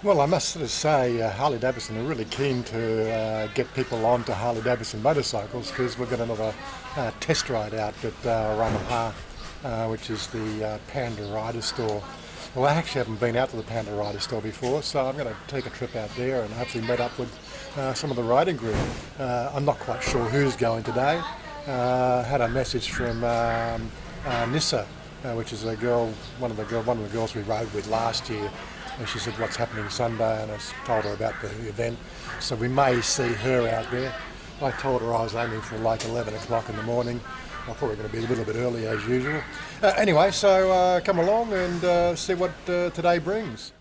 Well, I must sort of say Harley Davidson are really keen to get people onto Harley Davidson motorcycles because we've got another test ride out at Ramaha, which is the Panda Rider store. Well, I actually haven't been out to the Panda Rider store before, so I'm going to take a trip out there and hopefully meet up with some of the riding group. I'm not quite sure who's going today. Had a message from Nissa, which is a girl, one of the girls we rode with last year. And she said what's happening Sunday, and I told her about the event. So we may see her out there. I told her I was aiming for like 11 o'clock in the morning. I'm probably going to be a little bit early as usual. Anyway, so come along and see what today brings.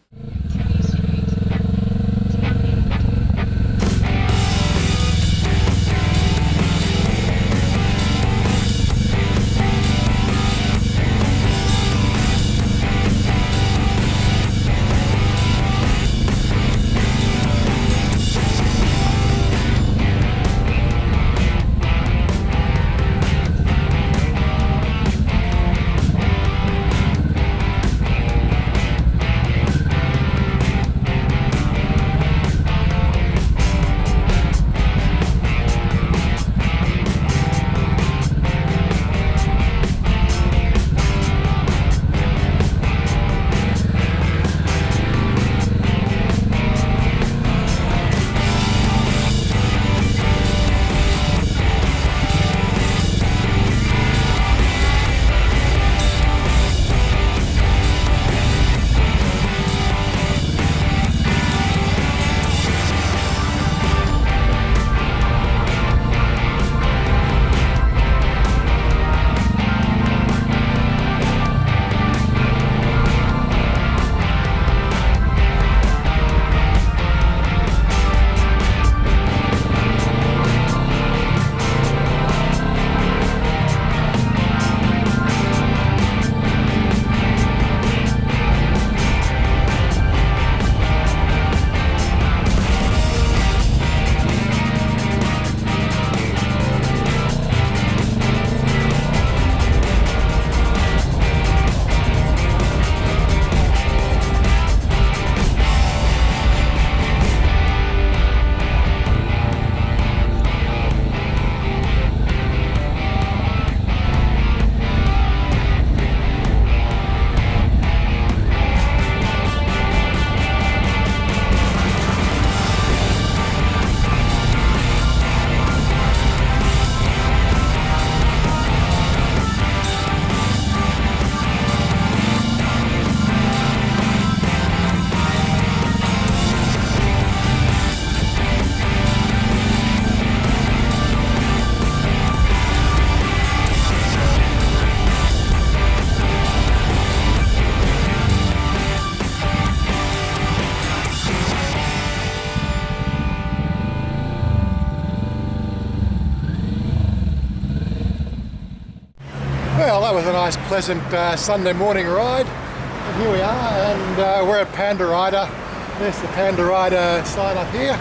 Well, that was a nice, pleasant Sunday morning ride. And here we are, and we're at Panda Rider. There's the Panda Rider sign up here.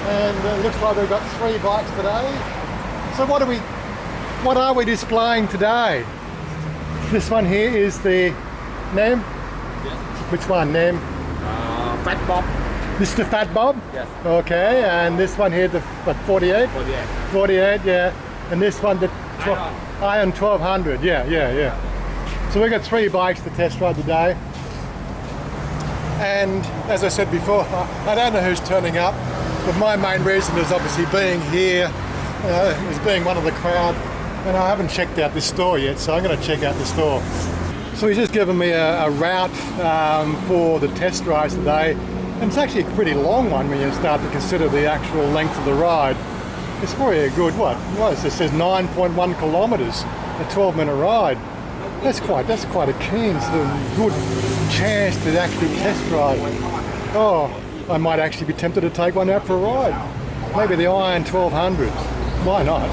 And it looks like we've got 3 bikes today. So what are we displaying today? This one here is the name? Yes. Which one, name? Fat Bob. This is the Fat Bob? Yes. Okay, and this one here, the what, 48? 48. 48, yeah. And this one, the Iron 1200, yeah. So we've got 3 bikes to test ride today. And as I said before, I don't know who's turning up, but my main reason is obviously being here, is being one of the crowd. And I haven't checked out this store yet, so I'm going to check out the store. So he's just given me a route for the test rides today. And it's actually a pretty long one when you start to consider the actual length of the ride. It's probably a good, what is this? It says 9.1 kilometres, a 12-minute ride. That's quite a keen, sort of good chance to actually test ride. Oh, I might actually be tempted to take one out for a ride. Maybe the Iron 1200. Why not?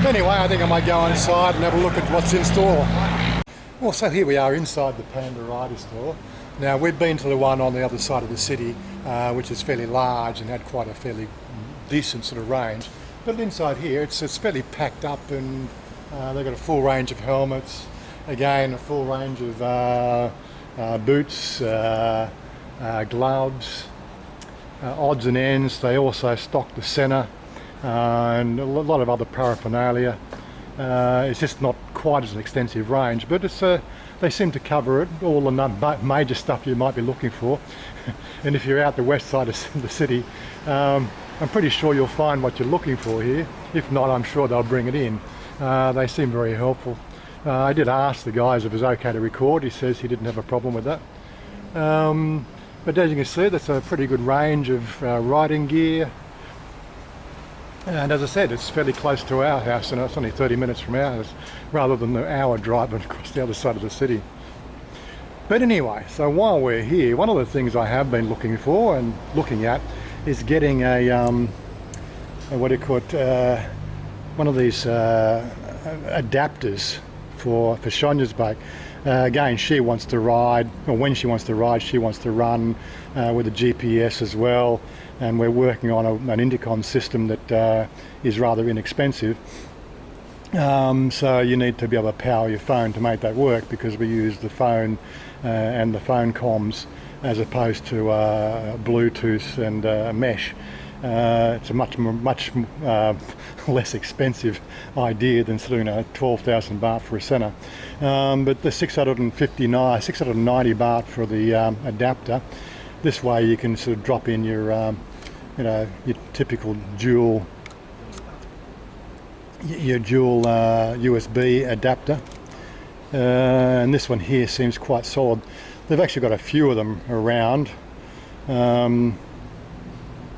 Anyway, I think I might go inside and have a look at what's in store. Well, so here we are inside the Panda Rider store. Now, we've been to the one on the other side of the city, which is fairly large and had quite a fairly decent sort of range. But inside here, it's fairly packed up, and they've got a full range of helmets. Again, a full range of boots, gloves, odds and ends. They also stock the centre and a lot of other paraphernalia. It's just not quite as an extensive range, but it's they seem to cover it, all the major stuff you might be looking for. And if you're out the west side of the city, I'm pretty sure you'll find what you're looking for here. If not, I'm sure they'll bring it in. They seem very helpful. I did ask the guys if it was okay to record. He says he didn't have a problem with that. But as you can see, that's a pretty good range of riding gear. And as I said, it's fairly close to our house, and it's only 30 minutes from our house, rather than the hour drive across the other side of the city. But anyway, so while we're here, one of the things I have been looking for and looking at is getting a what do you call it, one of these adapters for Chanya's bike. Again, she wants to ride, or when she wants to ride, she wants to run with a GPS as well, and we're working on an intercom system that is rather inexpensive. So you need to be able to power your phone to make that work, because we use the phone and the phone comms as opposed to Bluetooth and mesh. It's a much less expensive idea than sort of 12,000 baht for a centre. But the 690 baht for the adapter. This way you can sort of drop in your your typical dual USB adapter. And this one here seems quite solid. They've actually got a few of them around.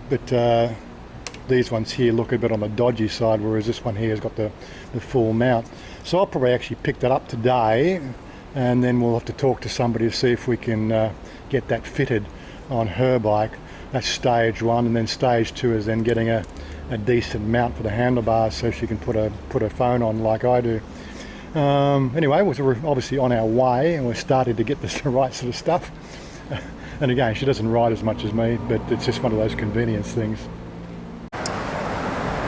But these ones here look a bit on the dodgy side, whereas this one here has got the full mount. So I'll probably actually pick that up today, and then we'll have to talk to somebody to see if we can get that fitted on her bike. That's stage one, and then stage two is then getting a decent mount for the handlebars so she can put her phone on like I do. Anyway, we're obviously on our way, and we're starting to get the right sort of stuff. And again, she doesn't ride as much as me, but it's just one of those convenience things.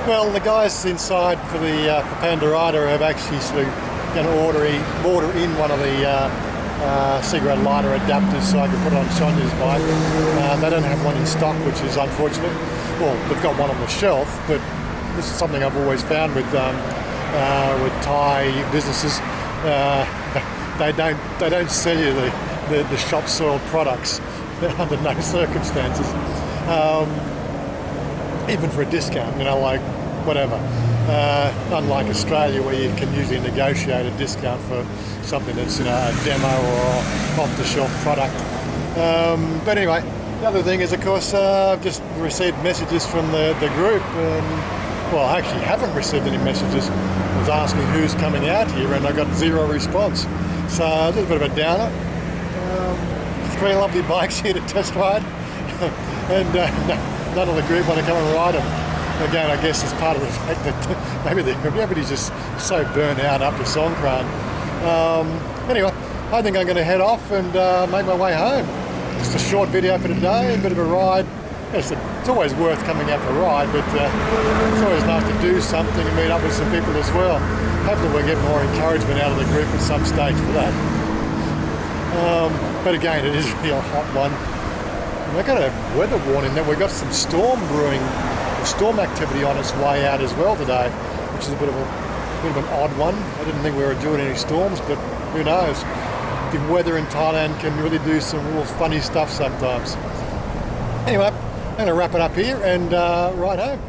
Well, the guys inside for the Panda Rider have actually sort of going to order in one of the cigarette lighter adapters so I can put it on Chanya's bike. They don't have one in stock, which is unfortunate. Well, they've got one on the shelf, but this is something I've always found with Thai businesses. They don't sell you the shop soiled products under no circumstances, even for a discount, like whatever. Unlike Australia, where you can usually negotiate a discount for something that's a demo or off-the-shelf product. But anyway, the other thing is, of course, I've just received messages from the group, and well, I actually haven't received any messages. I was asking who's coming out here, and I got zero response. So a little bit of a downer. 3 lovely bikes here to test ride, and none of the group want to come and ride them. Again, I guess it's part of the fact that maybe everybody's just so burnt out after Songkran. Anyway, I think I'm going to head off and make my way home. Just a short video for today, a bit of a ride. It's always worth coming out for a ride, but it's always nice to do something and meet up with some people as well. Hopefully we'll get more encouragement out of the group at some stage for that. But again, it is really a hot one. And we've got a weather warning that we've got some storm activity on its way out as well today, which is a bit of an odd one. I didn't think we were doing any storms, but who knows? The weather in Thailand can really do some real funny stuff sometimes. Anyway, I'm going to wrap it up here and ride home.